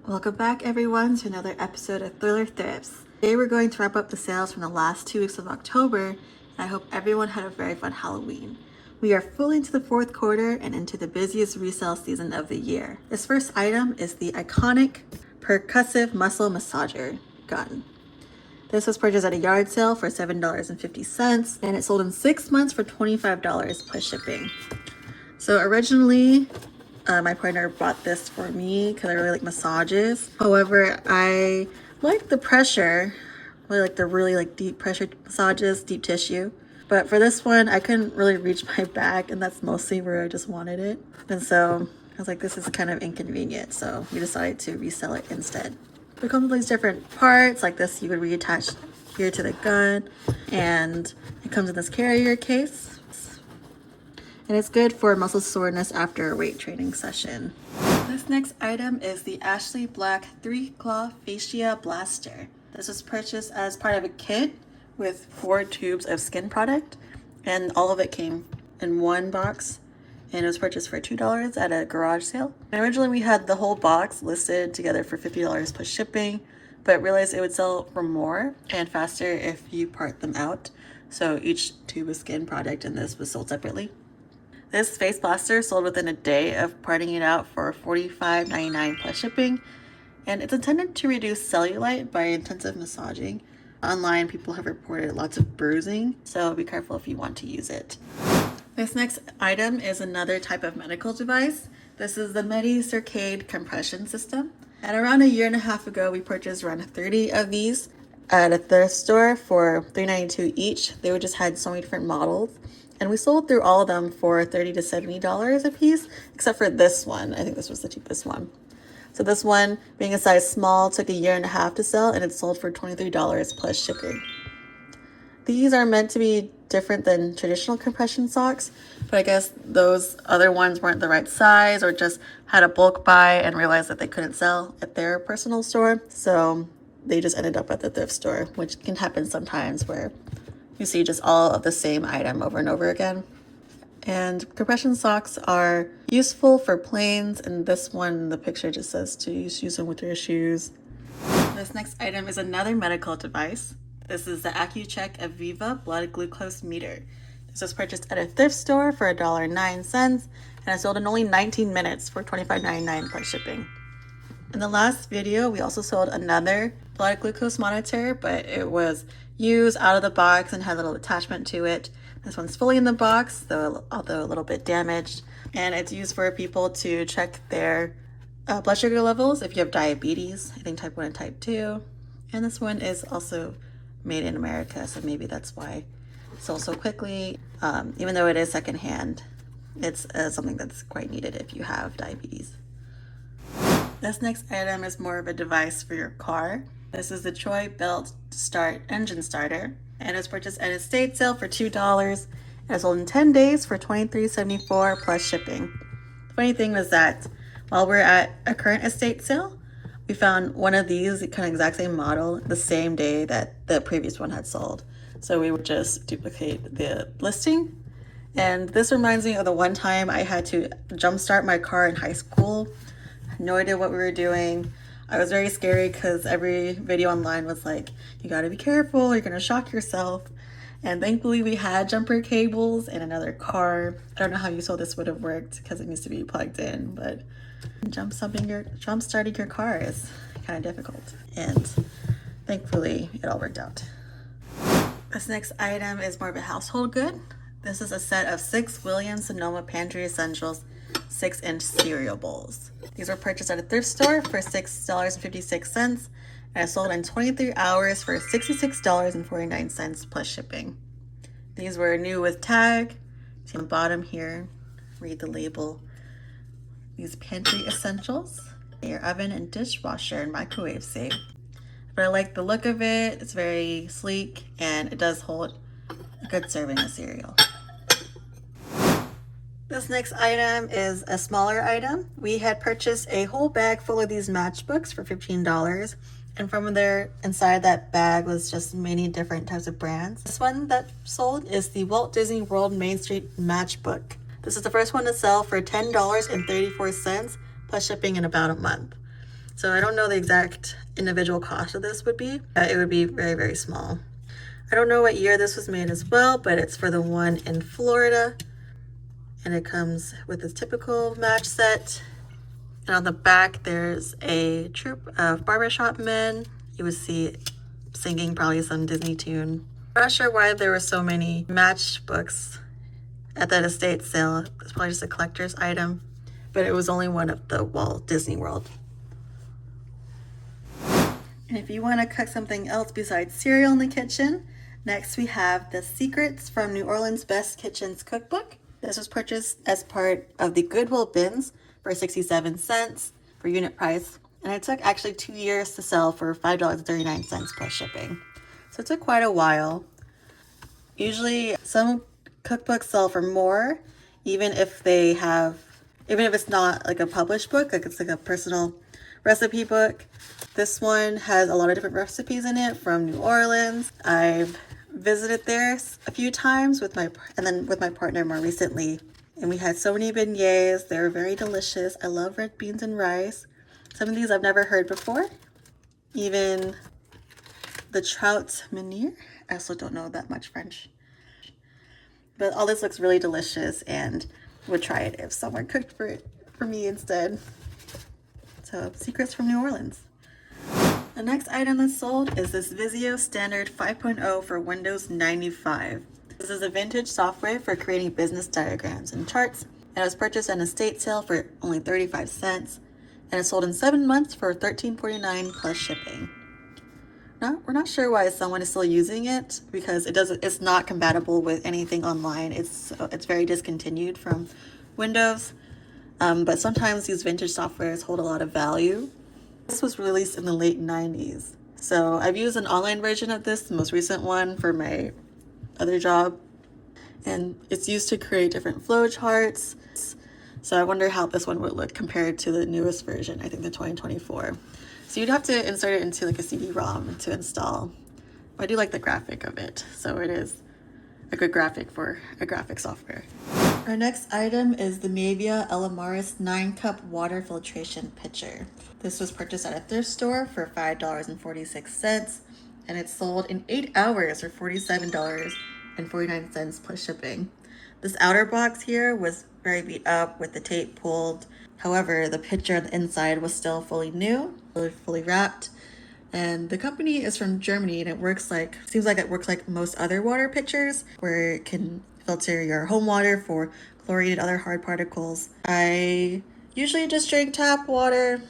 Welcome back everyone to another episode of Thriller Thrifts. Today we're going to wrap up the sales from the last 2 weeks of October, and I hope everyone had a very fun Halloween. We are fully into the fourth quarter and into the busiest resale season of the year. This first item is the iconic percussive muscle massager gun. This was purchased at a yard sale for $7.50 and it sold in 6 months for $25 plus shipping. So originally, my partner bought this for me because I really like massages. However, I like the pressure, really like the really deep pressure massages, deep tissue. But for this one, I couldn't really reach my back, and that's mostly where I just wanted it. And so I was like, this is kind of inconvenient. So we decided to resell it instead. It comes with these different parts, like this you would reattach here to the gun, and it comes in this carrier case. And it's good for muscle soreness after a weight training session. This next item is the Ashley Black 3-Claw Fascia Blaster. This was purchased as part of a kit with 4 tubes of skin product, and all of it came in one box, and it was purchased for $2 at a garage sale. And originally we had the whole box listed together for $50 plus shipping, but realized it would sell for more and faster if you part them out. So each tube of skin product in this was sold separately. This face blaster sold within a day of parting it out for $45.99 plus shipping, and it's intended to reduce cellulite by intensive massaging. Online, people have reported lots of bruising, so be careful if you want to use it. This next item is another type of medical device. This is the MediCircade compression system. And around a year and a half ago, we purchased around 30 of these at a thrift store for $3.92 each. They just had so many different models. And we sold through all of them for $30 to $70 a piece, except for this one. I think this was the cheapest one. So this one, being a size small, took a year and a half to sell, and it sold for $23 plus shipping. These are meant to be different than traditional compression socks, but I guess those other ones weren't the right size or just had a bulk buy and realized that they couldn't sell at their personal store. So they just ended up at the thrift store, which can happen sometimes where you see just all of the same item over and over again. And compression socks are useful for planes, and this one, the picture just says to use them with your shoes. This next item is another medical device. This is the Accu-Check Aviva blood glucose meter. This was purchased at a thrift store for $1.09, and it sold in only 19 minutes for $25.99 plus shipping. In the last video, we also sold another blood glucose monitor, but it was used out of the box and had a little attachment to it. This one's fully in the box, although a little bit damaged, and it's used for people to check their blood sugar levels if you have diabetes, I think type 1 and type 2. And this one is also made in America, so maybe that's why it sold so quickly. Even though it is secondhand, it's something that's quite needed if you have diabetes. This next item is more of a device for your car. This is the Troy Belt Start Engine Starter, and it was purchased at a estate sale for $2 and it sold in 10 days for $23.74 plus shipping. The funny thing was that while we're at a current estate sale, we found one of these kind of exact same model the same day that the previous one had sold. So we would just duplicate the listing. And this reminds me of the one time I had to jumpstart my car in high school. I had no idea what we were doing. I was very scary because every video online was like, you gotta be careful, you're gonna shock yourself. And thankfully we had jumper cables in another car. I don't know how useful this would have worked because it needs to be plugged in, but jump starting your car is kind of difficult. And thankfully it all worked out. This next item is more of a household good. This is a set of 6 Williams-Sonoma Pantry Essentials 6-inch cereal bowls. These were purchased at a thrift store for $6.56 and it sold in 23 hours for $66.49 plus shipping. These were new with tag. See on the bottom here, read the label. These pantry essentials, your oven and dishwasher and microwave safe. But I like the look of it. It's very sleek and it does hold a good serving of cereal. This next item is a smaller item. We had purchased a whole bag full of these matchbooks for $15, and from there inside that bag was just many different types of brands. This one that sold is the Walt Disney World Main Street Matchbook. This is the first one to sell for $10.34 plus shipping in about a month. So I don't know the exact individual cost of this would be. It would be very, very small. I don't know what year this was made as well, but it's for the one in Florida. And it comes with a typical match set. And on the back, there's a troupe of barbershop men. You would see singing probably some Disney tune. I'm not sure why there were so many matchbooks at that estate sale. It's probably just a collector's item, but it was only one of the Walt Disney World. And if you want to cook something else besides cereal in the kitchen, next we have the Secrets from New Orleans Best Kitchens cookbook. This was purchased as part of the Goodwill bins for 67 cents per unit price. And it took actually 2 years to sell for $5.39 plus shipping. So it took quite a while. Usually some cookbooks sell for more, even if it's not like a published book, like it's like a personal recipe book. This one has a lot of different recipes in it from New Orleans. I've visited there a few times with my partner more recently, and we had so many beignets. They were very delicious. I love red beans and rice. Some of these I've never heard before. Even the trout meunier. I also don't know that much French. But all this looks really delicious and would try it if someone cooked for me instead. So, Secrets from New Orleans. The next item that's sold is this Visio Standard 5.0 for Windows 95. This is a vintage software for creating business diagrams and charts, and it was purchased at an estate sale for only 35 cents, and it's sold in 7 months for $13.49 plus shipping. Now, we're not sure why someone is still using it, because it's not compatible with anything online. It's very discontinued from Windows, but sometimes these vintage softwares hold a lot of value. This was released in the late 90s. So I've used an online version of this, the most recent one, for my other job. And it's used to create different flow charts. So I wonder how this one would look compared to the newest version, I think the 2024. So you'd have to insert it into like a CD-ROM to install. But I do like the graphic of it. So it is a good graphic for a graphic software. Our next item is the Mavia Elamaris 9-cup water filtration pitcher. This was purchased at a thrift store for $5.46, and it's sold in 8 hours for $47.49 plus shipping. This outer box here was very beat up with the tape pulled. However, the pitcher on the inside was still fully new, fully wrapped. And the company is from Germany, and seems like it works like most other water pitchers, where it can filter your home water for chlorine and other hard particles. I usually just drink tap water.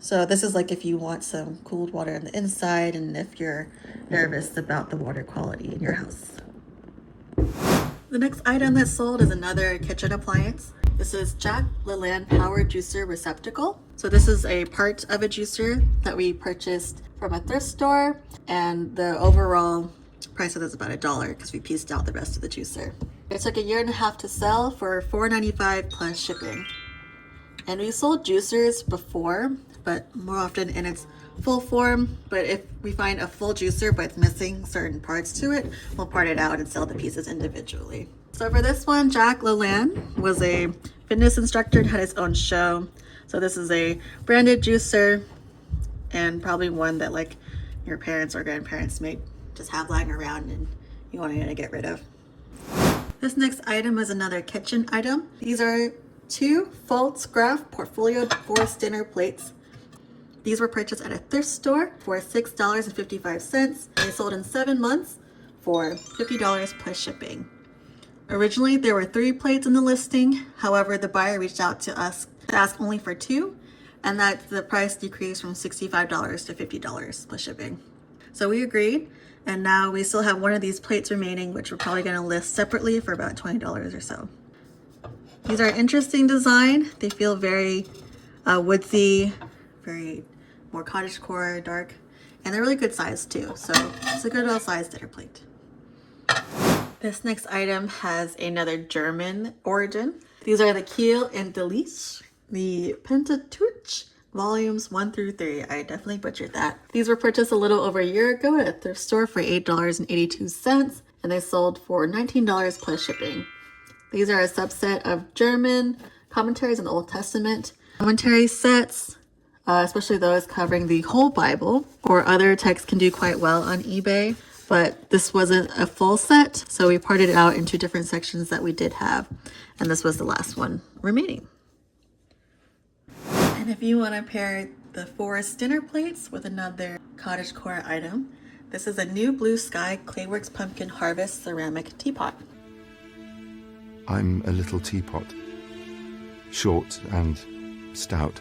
So this is like if you want some cooled water on the inside and if you're nervous about the water quality in your house. The next item that's sold is another kitchen appliance. This is Jack LaLanne Power Juicer Receptacle. So this is a part of a juicer that we purchased from a thrift store, and the overall price of this is about $1 because we pieced out the rest of the juicer. It took 1.5 years to sell for $4.95 plus shipping. And we sold juicers before, but more often in its full form. But if we find a full juicer but it's missing certain parts to it, we'll part it out and sell the pieces individually. So for this one, Jack LaLanne was a fitness instructor and had his own show. So this is a branded juicer, and probably one that like your parents or grandparents may just have lying around and you want to get rid of. This next item is another kitchen item. These are 2 Pfaltzgraff Portfolio Forest dinner plates. These were purchased at a thrift store for $6.55. They sold in 7 months for $50 plus shipping. Originally, there were 3 plates in the listing. However, the buyer reached out to us to ask only for 2, and that the price decreased from $65 to $50 plus shipping. So we agreed, and now we still have one of these plates remaining, which we're probably going to list separately for about $20 or so. These are interesting design. They feel very woodsy, very more cottagecore, dark, and they're really good size too. So it's a good little sized dinner plate. This next item has another German origin. These are the Kiel and Delice, the Pentateuch volumes 1 through 3. I definitely butchered that. These were purchased a little over a year ago at a thrift store for $8.82, and they sold for $19 plus shipping. These are a subset of German commentaries on the Old Testament, commentary sets, especially those covering the whole Bible, or other texts can do quite well on eBay. But this wasn't a full set, so we parted it out into different sections that we did have. And this was the last one remaining. And if you want to pair the forest dinner plates with another cottagecore item, this is a new Blue Sky Clayworks Pumpkin Harvest ceramic teapot. I'm a little teapot, short and stout.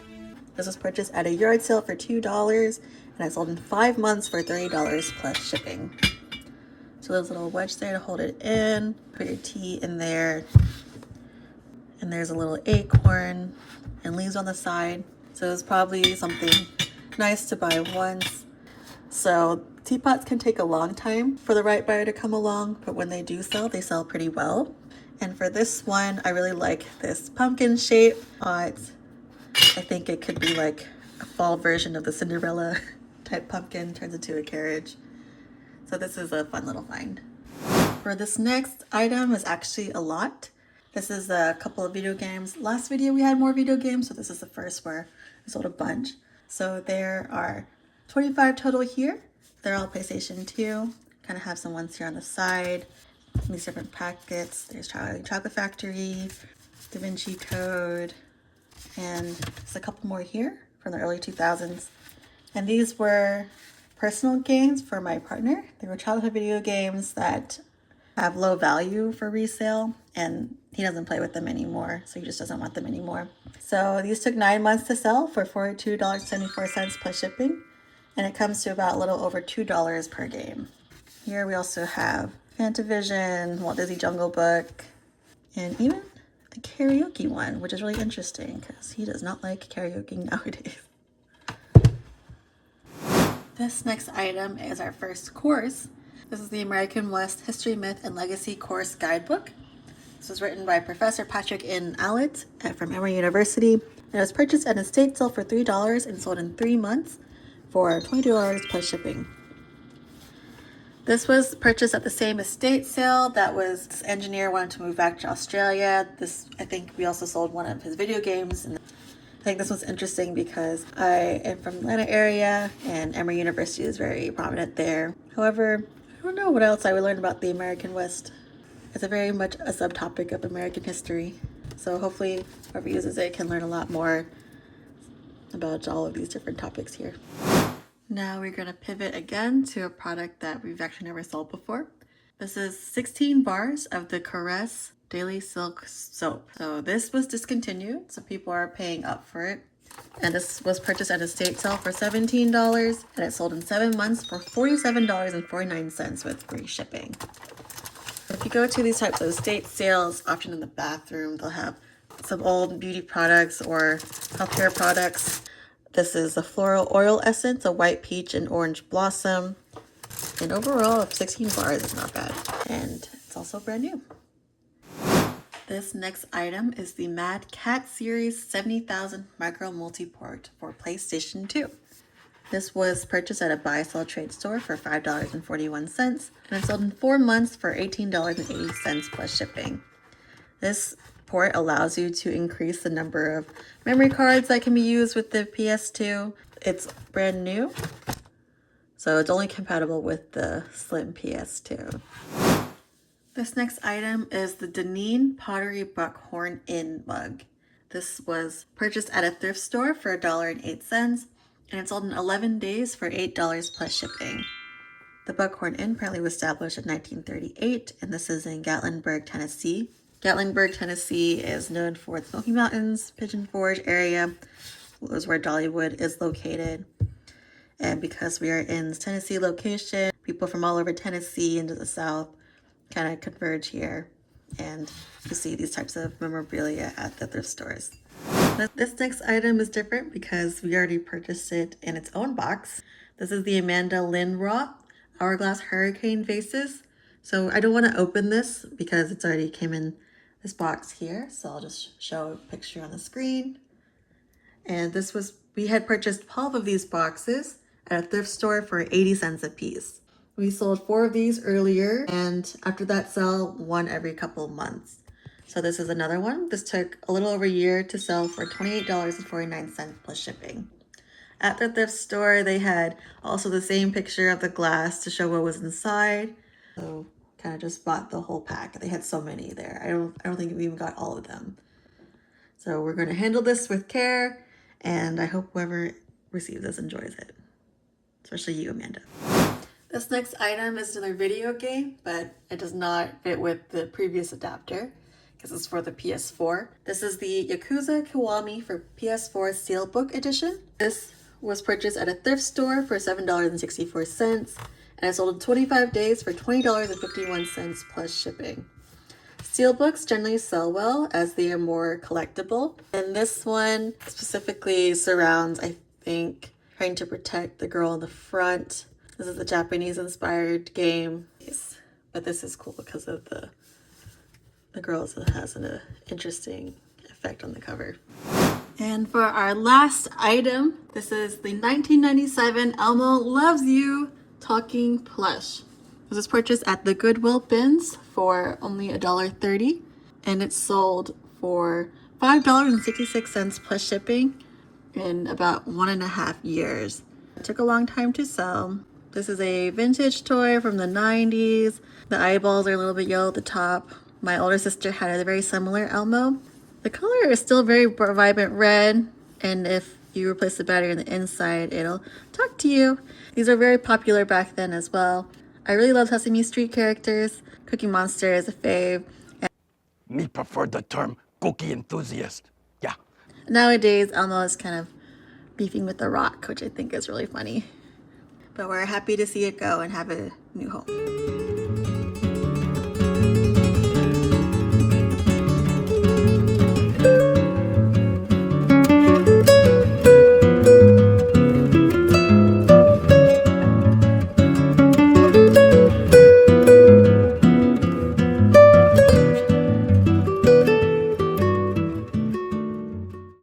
This was purchased at a yard sale for $2, and I sold in 5 months for $30 plus shipping. So there's a little wedge there to hold it in, put your tea in there, and there's a little acorn and leaves on the side. So it's probably something nice to buy once. So teapots can take a long time for the right buyer to come along, but when they do sell, they sell pretty well. And for this one, I really like this pumpkin shape. I think it could be like a fall version of the Cinderella type pumpkin, turns into a carriage. So this is a fun little find. For this next item is actually a lot. This is a couple of video games. Last video we had more video games, so this is the first where I sold a bunch. So there are 25 total here. They're all PlayStation 2. Kind of have some ones here on the side. These different packets. There's Charlie Chocolate Factory, Da Vinci Code, and there's a couple more here from the early 2000s. And these were personal games for my partner. They were childhood video games that have low value for resale, and he doesn't play with them anymore, so he just doesn't want them anymore. So these took 9 months to sell for $42.74 plus shipping, and it comes to about a little over $2 per game. Here we also have Fantavision, Walt Disney Jungle Book, and even a karaoke one, which is really interesting because he does not like karaoke nowadays. This next item is our first course. This is the American West History, Myth, and Legacy Course Guidebook. This was written by Professor Patrick N. Allett from Emory University. It was purchased at an estate sale for $3 and sold in 3 months for $22 plus shipping. This was purchased at the same estate sale that was this engineer wanted to move back to Australia. I think we also sold one of his video games. And I think this one's interesting because I am from the Atlanta area and Emory University is very prominent there. However, I don't know what else I would learn about the American West. It's a very much a subtopic of American history. So hopefully whoever uses it can learn a lot more about all of these different topics here. Now we're going to pivot again to a product that we've actually never sold before. This is 16 bars of the Caress Daily Silk Soap. So this was discontinued, so people are paying up for it. And this was purchased at a estate sale for $17, and it sold in 7 months for $47.49 with free shipping. If you go to these types of estate sales, often in the bathroom, they'll have some old beauty products or healthcare products. This is a floral oil essence, a white peach and orange blossom. And overall, 16 bars is not bad. And it's also brand new. This next item is the Mad Cat Series 70,000 Micro Multiport for PlayStation 2. This was purchased at a buy-sell trade store for $5.41, and it sold in 4 months for $18.80 plus shipping. This port allows you to increase the number of memory cards that can be used with the PS2. It's brand new, so it's only compatible with the slim PS2. This next item is the Deneen Pottery Buckhorn Inn mug. This was purchased at a thrift store for $1.08, and it sold in 11 days for $8 plus shipping. The Buckhorn Inn apparently was established in 1938, and this is in Gatlinburg, Tennessee. Gatlinburg, Tennessee is known for its Smoky Mountains, Pigeon Forge area. Is where Dollywood is located. And because we are in this Tennessee location, people from all over Tennessee into the South kind of converge here. And you see these types of memorabilia at the thrift stores. This next item is different because we already purchased it in its own box. This is the Amanda Lynn Roth Hourglass Hurricane Vases. So I don't want to open this because it's already came in this box here. So I'll just show a picture on the screen. And we had purchased 12 of these boxes at a thrift store for 80 cents a piece. We sold 4 of these earlier, and after that sell, 1 every couple of months. So this is another one. This took a little over a year to sell for $28.49 plus shipping. At the thrift store, they had also the same picture of the glass to show what was inside. So kind of just bought the whole pack. They had so many there. I don't think we even got all of them. So we're going to handle this with care, and I hope whoever receives this enjoys it. Especially you, Amanda. This next item is another video game, but it does not fit with the previous adapter because it's for the PS4. This is the Yakuza Kiwami for PS4 Steelbook Edition. This was purchased at a thrift store for $7.64 and it sold in 25 days for $20.51 plus shipping. Steelbooks generally sell well as they are more collectible, and this one specifically surrounds, I think, trying to protect the girl in the front. This is a Japanese-inspired game, but this is cool because of the girl has an interesting effect on the cover. And for our last item, this is the 1997 Elmo Loves You talking plush. This was purchased at the Goodwill bins for only $1.30, and it sold for $5.66 plus shipping in about 1.5 years. It took a long time to sell. This is a vintage toy from the 90s. The eyeballs are a little bit yellow at the top. My older sister had a very similar Elmo. The color is still very vibrant red, and if you replace the battery on the inside, it'll talk to you. These are very popular back then as well. I really love Sesame Street characters. Cookie Monster is a fave. Me prefer the term cookie enthusiast. Yeah. Nowadays, Elmo is kind of beefing with The Rock, which I think is really funny. But we're happy to see it go and have a new home.